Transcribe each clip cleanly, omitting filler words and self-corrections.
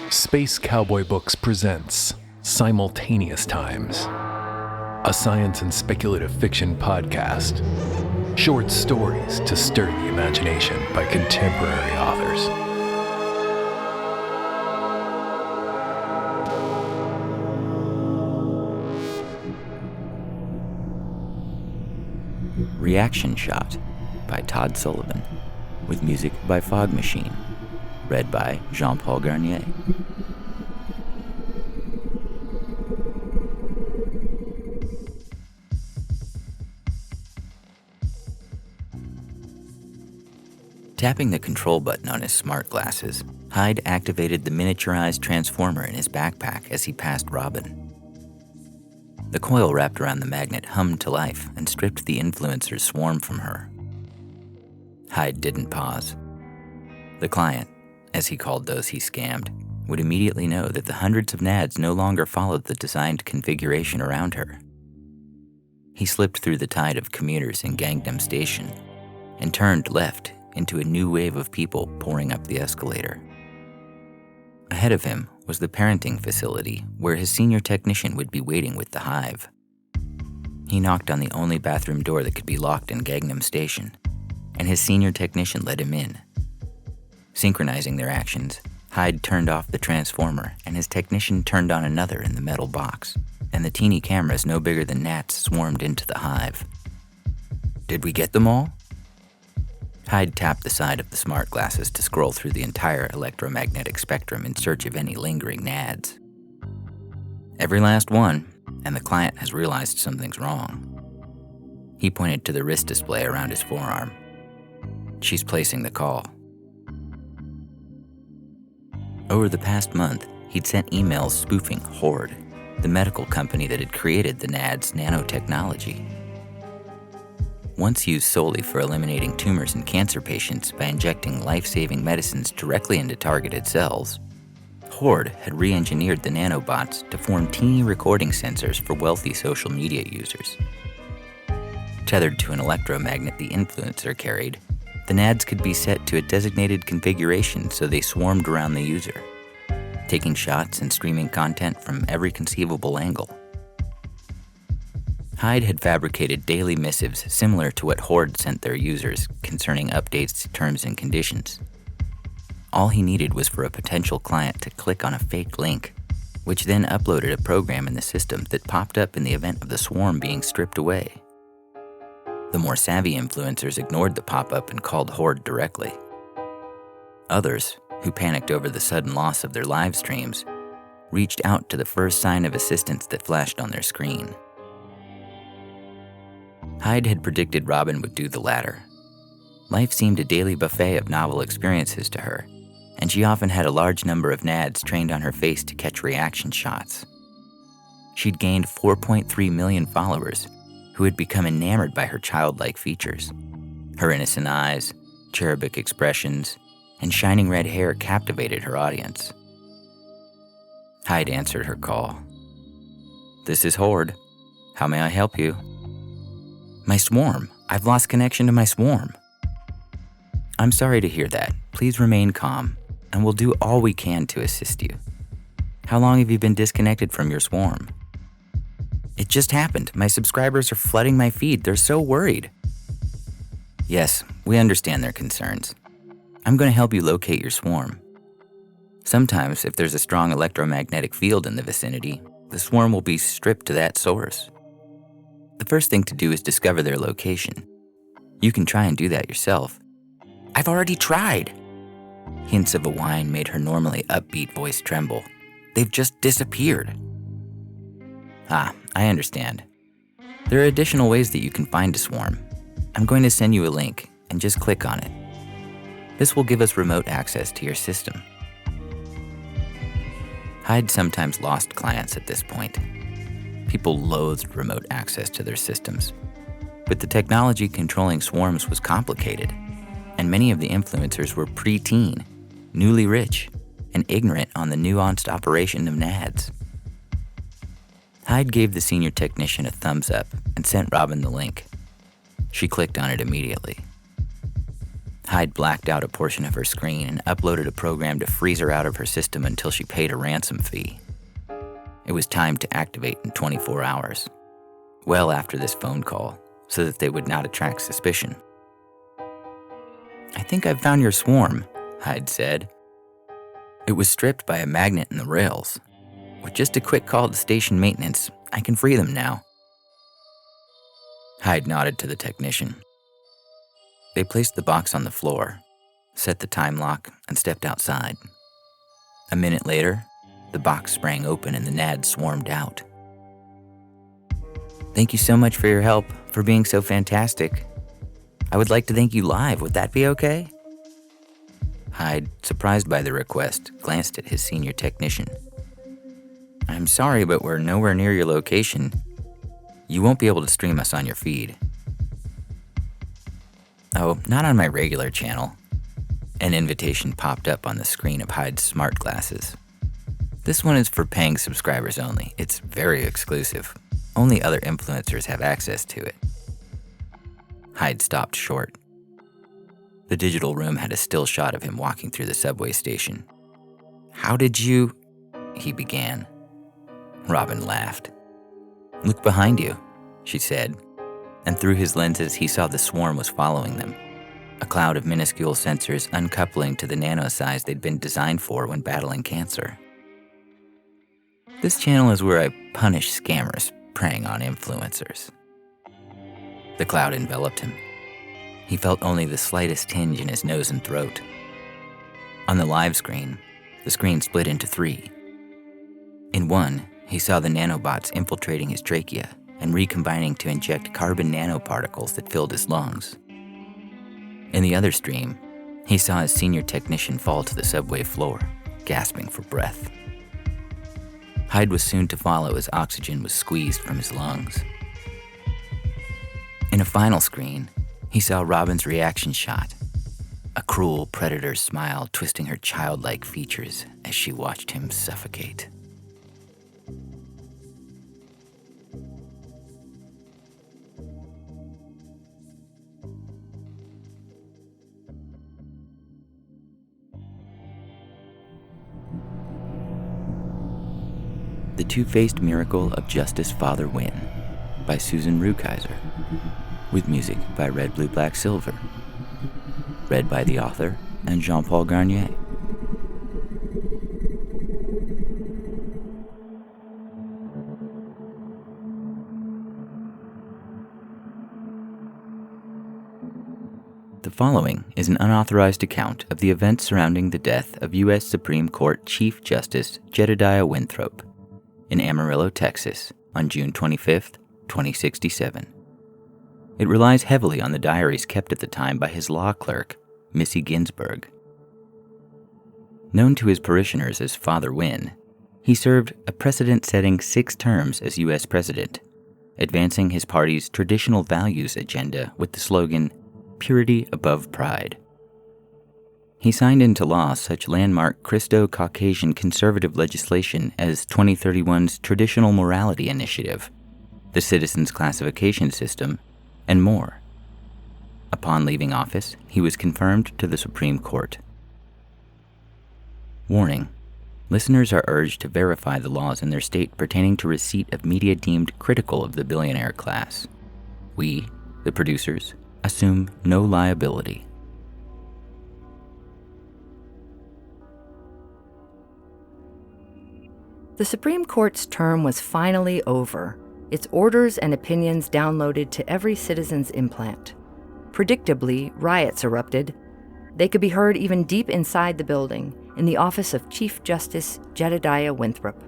Space Cowboy Books presents Simultaneous Times, a science and speculative fiction podcast. Short stories to stir the imagination by contemporary authors. Reaction Shot by Todd Sullivan, with music by Fog Machine, read by Jean-Paul Garnier. Tapping the control button on his smart glasses, Hyde activated the miniaturized transformer in his backpack as he passed Robin. The coil wrapped around the magnet hummed to life and stripped the influencer's swarm from her. Hyde didn't pause. The client, as he called those he scammed, would immediately know that the hundreds of nads no longer followed the designed configuration around her. He slipped through the tide of commuters in Gangnam Station and turned left into a new wave of people pouring up the escalator. Ahead of him was the parenting facility where his senior technician would be waiting with the hive. He knocked on the only bathroom door that could be locked in Gangnam Station, and his senior technician let him in. Synchronizing their actions, Hyde turned off the transformer and his technician turned on another in the metal box, and the teeny cameras no bigger than gnats swarmed into the hive. Did we get them all? Hyde tapped the side of the smart glasses to scroll through the entire electromagnetic spectrum in search of any lingering nads. Every last one, and the client has realized something's wrong. He pointed to the wrist display around his forearm. She's placing the call. Over the past month, he'd sent emails spoofing Horde, the medical company that had created the NAD's nanotechnology. Once used solely for eliminating tumors in cancer patients by injecting life-saving medicines directly into targeted cells, Horde had re-engineered the nanobots to form teeny recording sensors for wealthy social media users. Tethered to an electromagnet the influencer carried, the NADs could be set to a designated configuration so they swarmed around the user, taking shots and streaming content from every conceivable angle. Hyde had fabricated daily missives similar to what Horde sent their users concerning updates to terms and conditions. All he needed was for a potential client to click on a fake link, which then uploaded a program in the system that popped up in the event of the swarm being stripped away. The more savvy influencers ignored the pop-up and called Horde directly. Others, who panicked over the sudden loss of their live streams, reached out to the first sign of assistance that flashed on their screen. Hyde had predicted Robin would do the latter. Life seemed a daily buffet of novel experiences to her, and she often had a large number of nads trained on her face to catch reaction shots. She'd gained 4.3 million followers who had become enamored by her childlike features. Her innocent eyes, cherubic expressions, and shining red hair captivated her audience. Hyde answered her call. "This is Horde. How may I help you?" "My swarm. I've lost connection to my swarm." "I'm sorry to hear that. Please remain calm, and we'll do all we can to assist you. How long have you been disconnected from your swarm?" "It just happened. My subscribers are flooding my feed. They're so worried." "Yes, we understand their concerns. I'm going to help you locate your swarm. Sometimes, if there's a strong electromagnetic field in the vicinity, the swarm will be stripped to that source. The first thing to do is discover their location. You can try and do that yourself." "I've already tried." Hints of a whine made her normally upbeat voice tremble. "They've just disappeared." "Ah, I understand. There are additional ways that you can find a swarm. I'm going to send you a link, and just click on it. This will give us remote access to your system." Hyde sometimes lost clients at this point. People loathed remote access to their systems. But the technology controlling swarms was complicated, and many of the influencers were pre-teen, newly rich, and ignorant on the nuanced operation of NADs. Hyde gave the senior technician a thumbs up and sent Robin the link. She clicked on it immediately. Hyde blacked out a portion of her screen and uploaded a program to freeze her out of her system until she paid a ransom fee. It was timed to activate in 24 hours, well after this phone call, so that they would not attract suspicion. "I think I've found your swarm," Hyde said. "It was stripped by a magnet in the rails. With just a quick call to station maintenance, I can free them now." Hyde nodded to the technician. They placed the box on the floor, set the time lock, and stepped outside. A minute later, the box sprang open and the nads swarmed out. "Thank you so much for your help, for being so fantastic. I would like to thank you live. Would that be okay?" Hyde, surprised by the request, glanced at his senior technician. "I'm sorry, but we're nowhere near your location. You won't be able to stream us on your feed." "Oh, not on my regular channel." An invitation popped up on the screen of Hyde's smart glasses. "This one is for paying subscribers only. It's very exclusive. Only other influencers have access to it." Hyde stopped short. The digital room had a still shot of him walking through the subway station. "How did you—" he began. Robin laughed. "Look behind you," she said, and through his lenses he saw the swarm was following them, a cloud of minuscule sensors uncoupling to the nano-size they'd been designed for when battling cancer. "This channel is where I punish scammers preying on influencers." The cloud enveloped him. He felt only the slightest tinge in his nose and throat. On the live screen, the screen split into 3. In one, he saw the nanobots infiltrating his trachea and recombining to inject carbon nanoparticles that filled his lungs. In the other stream, he saw his senior technician fall to the subway floor, gasping for breath. Hyde was soon to follow as oxygen was squeezed from his lungs. In a final screen, he saw Robin's reaction shot, a cruel predator's smile twisting her childlike features as she watched him suffocate. The Two-Faced Miracle of Justice Father Wynn by Susan Rukeyser, with music by Red Blue Black Silver, read by the author and Jean-Paul Garnier. The following is an unauthorized account of the events surrounding the death of U.S. Supreme Court Chief Justice Jedediah Winthrop in Amarillo, Texas, on June 25, 2067. It relies heavily on the diaries kept at the time by his law clerk, Missy Ginsburg. Known to his parishioners as Father Wynn, he served a precedent-setting 6 terms as U.S. President, advancing his party's traditional values agenda with the slogan, "Purity above pride." He signed into law such landmark Christo-Caucasian conservative legislation as 2031's Traditional Morality Initiative, the Citizens Classification System, and more. Upon leaving office, he was confirmed to the Supreme Court. Warning: listeners are urged to verify the laws in their state pertaining to receipt of media deemed critical of the billionaire class. We, the producers, assume no liability. The Supreme Court's term was finally over, its orders and opinions downloaded to every citizen's implant. Predictably, riots erupted. They could be heard even deep inside the building, in the office of Chief Justice Jedediah Winthrop.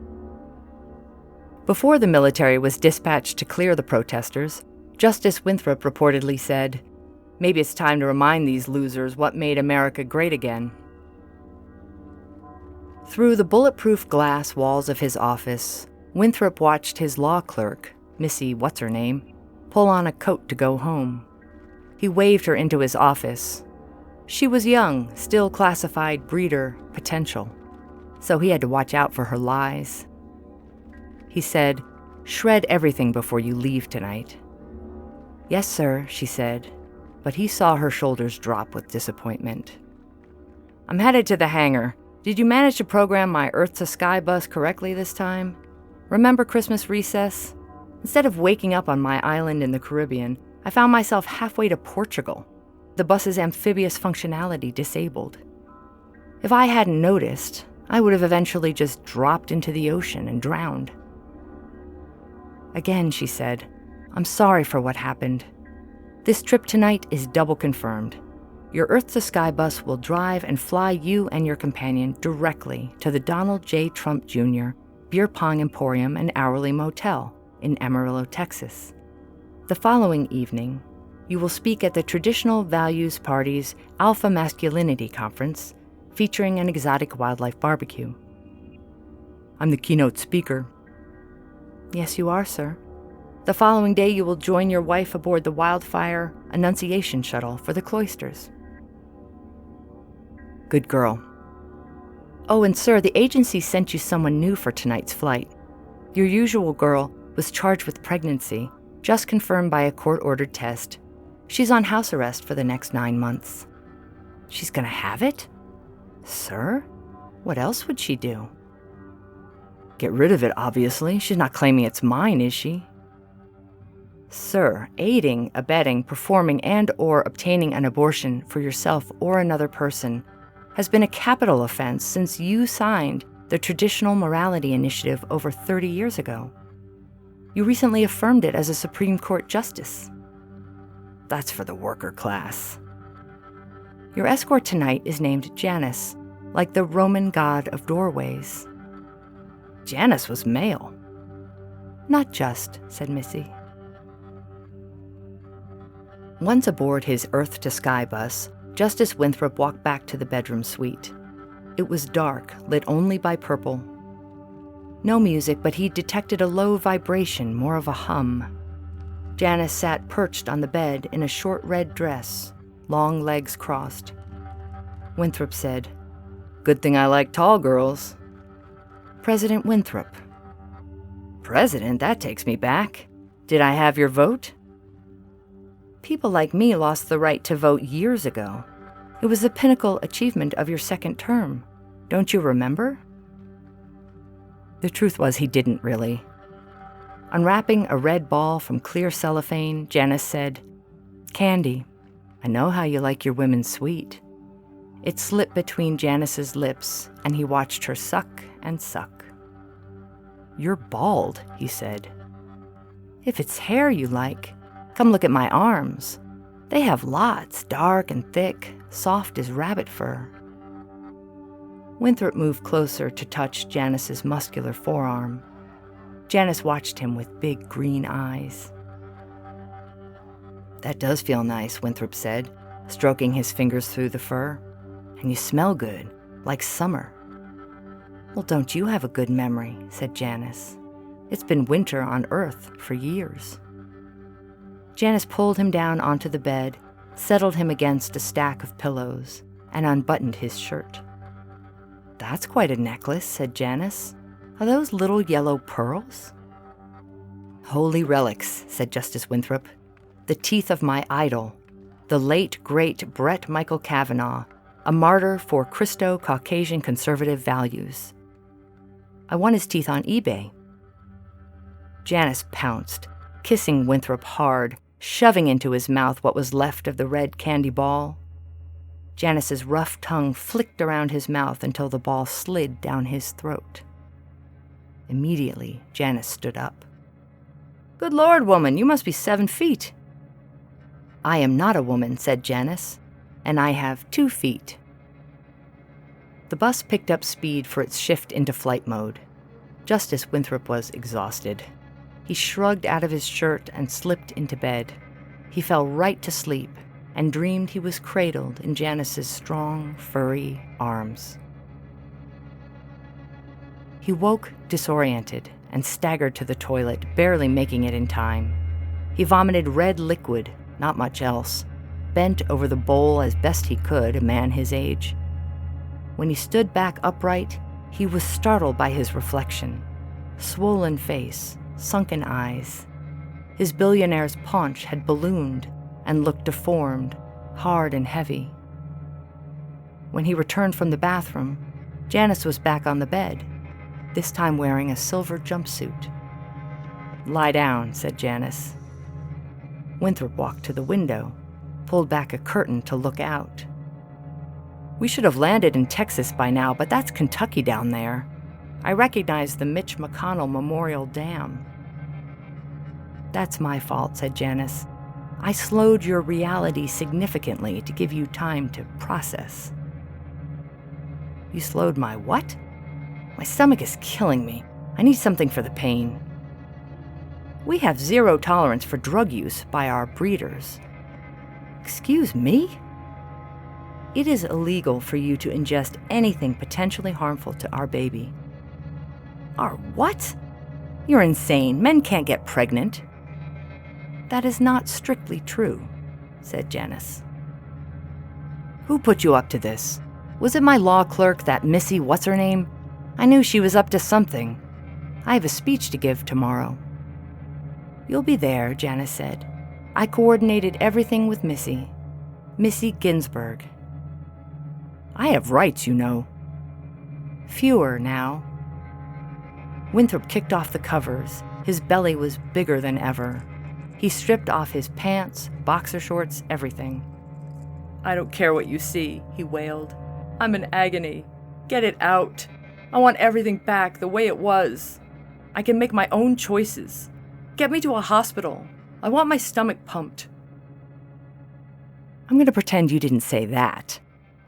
Before the military was dispatched to clear the protesters, Justice Winthrop reportedly said, "Maybe it's time to remind these losers what made America great again." Through the bulletproof glass walls of his office, Winthrop watched his law clerk, Missy What's-Her-Name, pull on a coat to go home. He waved her into his office. She was young, still classified breeder potential, so he had to watch out for her lies. He said, "Shred everything before you leave tonight." "Yes, sir," she said. but he saw her shoulders drop with disappointment. "I'm headed to the hangar. Did you manage to program my Earth-to-Sky bus correctly this time? Remember Christmas recess? Instead of waking up on my island in the Caribbean, I found myself halfway to Portugal. The bus's amphibious functionality disabled. If I hadn't noticed, I would have eventually just dropped into the ocean and drowned." Again, she said, "I'm sorry for what happened. This trip tonight is double confirmed. Your Earth-to-Sky bus will drive and fly you and your companion directly to the Donald J. Trump Jr. Beer Pong Emporium and Hourly Motel in Amarillo, Texas. The following evening, you will speak at the Traditional Values Party's Alpha Masculinity Conference, featuring an exotic wildlife barbecue." "I'm the keynote speaker." "Yes, you are, sir. The following day, you will join your wife aboard the Wildfire Annunciation Shuttle for the Cloisters." "Good girl. Oh, and sir, the agency sent you someone new for tonight's flight. Your usual girl was charged with pregnancy, just confirmed by a court-ordered test. She's on house arrest for the next 9 months." "She's gonna have it? Sir? What else would she do?" "Get rid of it, obviously. She's not claiming it's mine, is she?" "Sir, aiding, abetting, performing, and/or obtaining an abortion for yourself or another person has been a capital offense since you signed the Traditional Morality Initiative over 30 years ago. You recently affirmed it as a Supreme Court justice. That's for the worker class. Your escort tonight is named Janus, like the Roman god of doorways." "Janus was male." "Not just," said Missy. Once aboard his Earth-to-Sky bus, Justice Winthrop walked back to the bedroom suite. It was dark, lit only by purple. No music, but he detected a low vibration, more of a hum. Janice sat perched on the bed in a short red dress, long legs crossed. Winthrop said, "Good thing I like tall girls." "President Winthrop." "President? That takes me back. Did I have your vote?" "People like me lost the right to vote years ago. It was the pinnacle achievement of your second term. Don't you remember?" The truth was he didn't really. Unwrapping a red ball from clear cellophane, Janice said, "Candy, I know how you like your women sweet." It slipped between Janice's lips, and he watched her suck and suck. "You're bald," he said. "If it's hair you like, come look at my arms. They have lots, dark and thick, soft as rabbit fur." Winthrop moved closer to touch Janice's muscular forearm. Janice watched him with big green eyes. "That does feel nice," Winthrop said, stroking his fingers through the fur. "And you smell good, like summer." "Well, don't you have a good memory?" said Janice. "It's been winter on Earth for years." Janice pulled him down onto the bed, settled him against a stack of pillows, and unbuttoned his shirt. "That's quite a necklace," said Janice. "Are those little yellow pearls?" "Holy relics," said Justice Winthrop. "The teeth of my idol, the late, great Brett Michael Kavanaugh, a martyr for Christo-Caucasian conservative values. I won his teeth on eBay." Janice pounced, kissing Winthrop hard, shoving into his mouth what was left of the red candy ball. Janice's rough tongue flicked around his mouth until the ball slid down his throat. Immediately, Janice stood up. "Good Lord, woman, you must be 7 feet." "I am not a woman," said Janice, "and I have 2 feet." The bus picked up speed for its shift into flight mode. Justice Winthrop was exhausted. He shrugged out of his shirt and slipped into bed. He fell right to sleep and dreamed he was cradled in Janice's strong, furry arms. He woke disoriented and staggered to the toilet, barely making it in time. He vomited red liquid, not much else, bent over the bowl as best he could, a man his age. When he stood back upright, he was startled by his reflection. Swollen face, sunken eyes. His billionaire's paunch had ballooned, and looked deformed, hard and heavy. When he returned from the bathroom, Janice was back on the bed, this time wearing a silver jumpsuit. "Lie down," said Janice. Winthrop walked to the window, pulled back a curtain to look out. "We should have landed in Texas by now, but that's Kentucky down there. I recognize the Mitch McConnell Memorial Dam." "That's my fault," said Janice. "I slowed your reality significantly to give you time to process." "You slowed my what? My stomach is killing me. I need something for the pain." "We have zero tolerance for drug use by our breeders." "Excuse me?" "It is illegal for you to ingest anything potentially harmful to our baby." "Our what? You're insane. Men can't get pregnant." "That is not strictly true," said Janice. "Who put you up to this? Was it my law clerk, that Missy what's-her-name? I knew she was up to something. I have a speech to give tomorrow." "You'll be there," Janice said. "I coordinated everything with Missy Ginsburg." "I have rights, you know." "Fewer now." Winthrop kicked off the covers. His belly was bigger than ever. He stripped off his pants, boxer shorts, everything. "I don't care what you see," he wailed. "I'm in agony. Get it out. I want everything back the way it was. I can make my own choices. Get me to a hospital. I want my stomach pumped." "I'm going to pretend you didn't say that.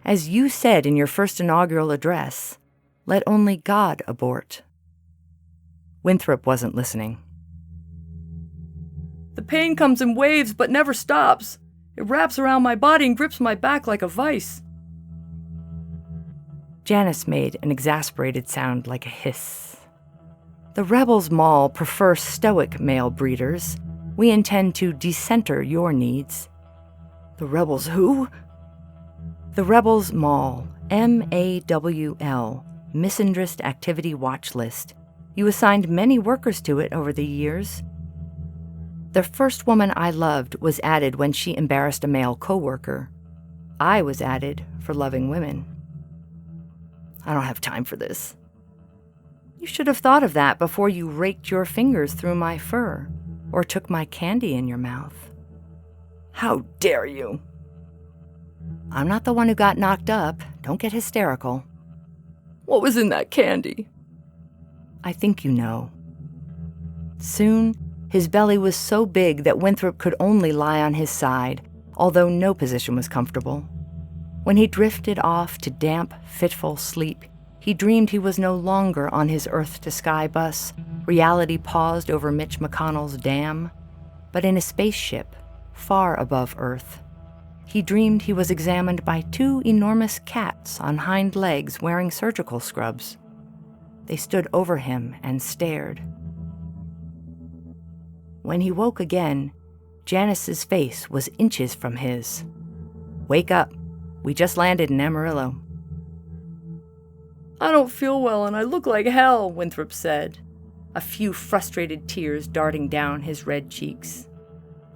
As you said in your first inaugural address, let only God abort." Winthrop wasn't listening. "The pain comes in waves but never stops. It wraps around my body and grips my back like a vice." Janice made an exasperated sound like a hiss. "The Rebels Mall prefer stoic male breeders. We intend to decenter your needs." "The Rebels who?" "The Rebels Mall, MAWL, Misandrist Activity Watch List. You assigned many workers to it over the years." "The first woman I loved was added when she embarrassed a male coworker. I was added for loving women." "I don't have time for this." "You should have thought of that before you raked your fingers through my fur or took my candy in your mouth." "How dare you!" "I'm not the one who got knocked up. Don't get hysterical." "What was in that candy?" "I think you know." Soon, his belly was so big that Winthrop could only lie on his side, although no position was comfortable. When he drifted off to damp, fitful sleep, he dreamed he was no longer on his Earth-to-Sky bus, reality paused over Mitch McConnell's dam, but in a spaceship, far above Earth. He dreamed he was examined by two enormous cats on hind legs wearing surgical scrubs. They stood over him and stared. When he woke again, Janice's face was inches from his. "Wake up. We just landed in Amarillo." "I don't feel well and I look like hell," Winthrop said, a few frustrated tears darting down his red cheeks.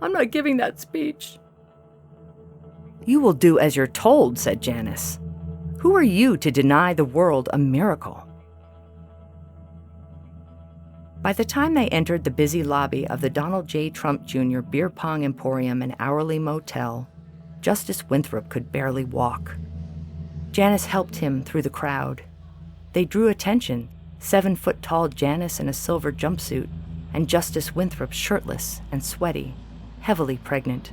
"I'm not giving that speech." "You will do as you're told," said Janice. "Who are you to deny the world a miracle?" By the time they entered the busy lobby of the Donald J. Trump Jr. Beer Pong Emporium and Hourly Motel, Justice Winthrop could barely walk. Janice helped him through the crowd. They drew attention, 7-foot-tall Janice in a silver jumpsuit, and Justice Winthrop shirtless and sweaty, heavily pregnant.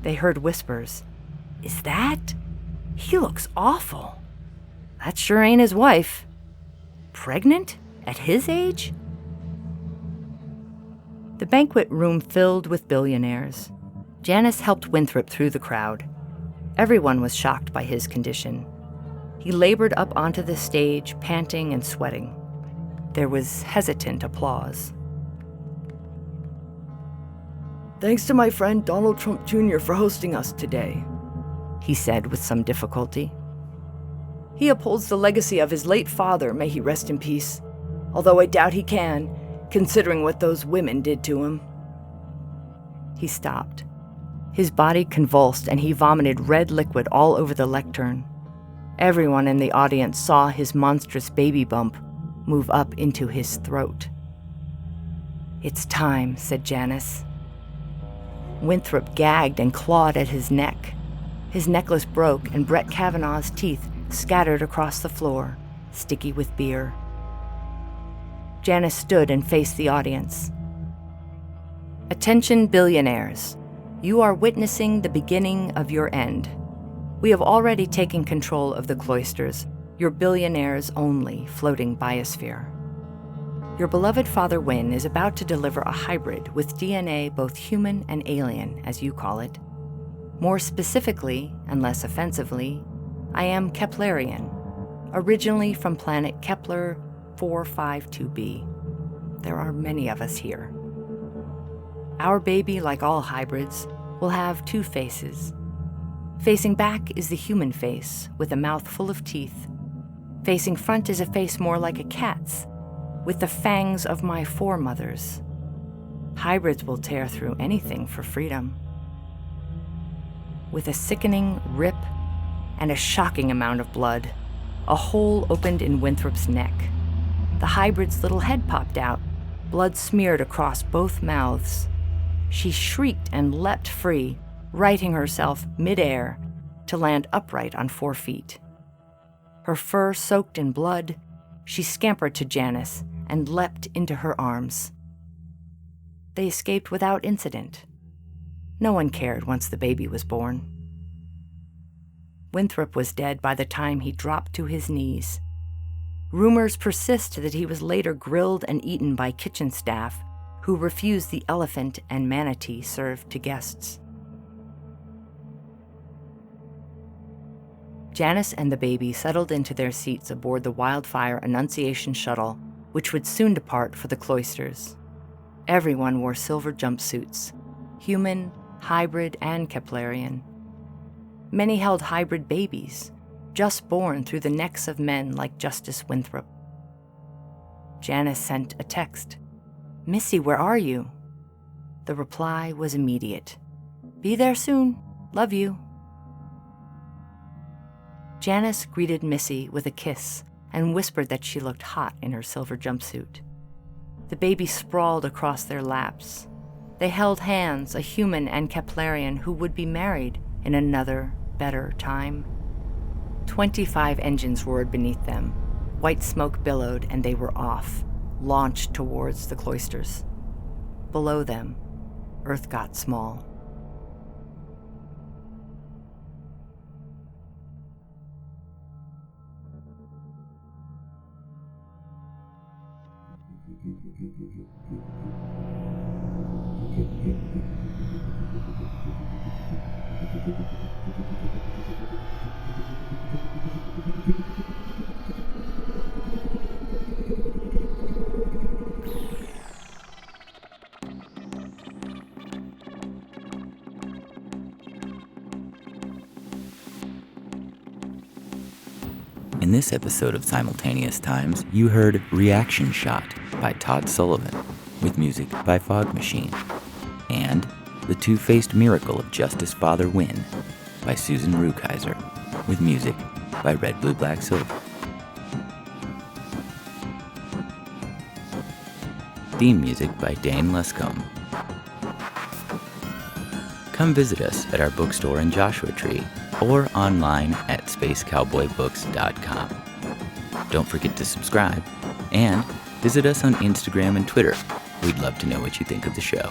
They heard whispers. "Is that? He looks awful. That sure ain't his wife. Pregnant? At his age?" The banquet room filled with billionaires. Janice helped Winthrop through the crowd. Everyone was shocked by his condition. He labored up onto the stage, panting and sweating. There was hesitant applause. "Thanks to my friend Donald Trump Jr. for hosting us today," he said with some difficulty. "He upholds the legacy of his late father, may he rest in peace. Although I doubt he can, considering what those women did to him." He stopped. His body convulsed and he vomited red liquid all over the lectern. Everyone in the audience saw his monstrous baby bump move up into his throat. "It's time," said Janice. Winthrop gagged and clawed at his neck. His necklace broke and Brett Kavanaugh's teeth scattered across the floor, sticky with beer. Janice stood and faced the audience. "Attention billionaires. You are witnessing the beginning of your end. We have already taken control of the cloisters, your billionaires' only floating biosphere. Your beloved Father Wynn is about to deliver a hybrid with DNA both human and alien, as you call it. More specifically, and less offensively, I am Keplerian, originally from planet Kepler 452b. There are many of us here. Our baby, like all hybrids, will have two faces. Facing back is the human face, with a mouth full of teeth. Facing front is a face more like a cat's, with the fangs of my foremothers. Hybrids will tear through anything for freedom." With a sickening rip and a shocking amount of blood, a hole opened in Winthrop's neck. The hybrid's little head popped out, blood smeared across both mouths. She shrieked and leapt free, righting herself midair to land upright on 4 feet. Her fur soaked in blood, she scampered to Janice and leapt into her arms. They escaped without incident. No one cared once the baby was born. Winthrop was dead by the time he dropped to his knees. Rumors persist that he was later grilled and eaten by kitchen staff who refused the elephant and manatee served to guests. Janice and the baby settled into their seats aboard the Wildfire Annunciation shuttle, which would soon depart for the cloisters. Everyone wore silver jumpsuits, human, hybrid, and Keplerian. Many held hybrid babies, just born through the necks of men like Justice Winthrop. Janice sent a text. "Missy, where are you?" The reply was immediate. "Be there soon. Love you." Janice greeted Missy with a kiss and whispered that she looked hot in her silver jumpsuit. The baby sprawled across their laps. They held hands, a human and Keplerian who would be married in another, better time. 25 engines roared beneath them. White smoke billowed and they were off, launched towards the cloisters. Below them, Earth got small. In this episode of Simultaneous Times, you heard Reaction Shot by Todd Sullivan, with music by Fog Machine, and The Two-Faced Miracle of Justice Father Wynn by Susan Rukeyser, with music by Red Blue Black Silver. Theme music by Dane Luscombe. Come visit us at our bookstore in Joshua Tree or online at spacecowboybooks.com. Don't forget to subscribe and visit us on Instagram and Twitter. We'd love to know what you think of the show.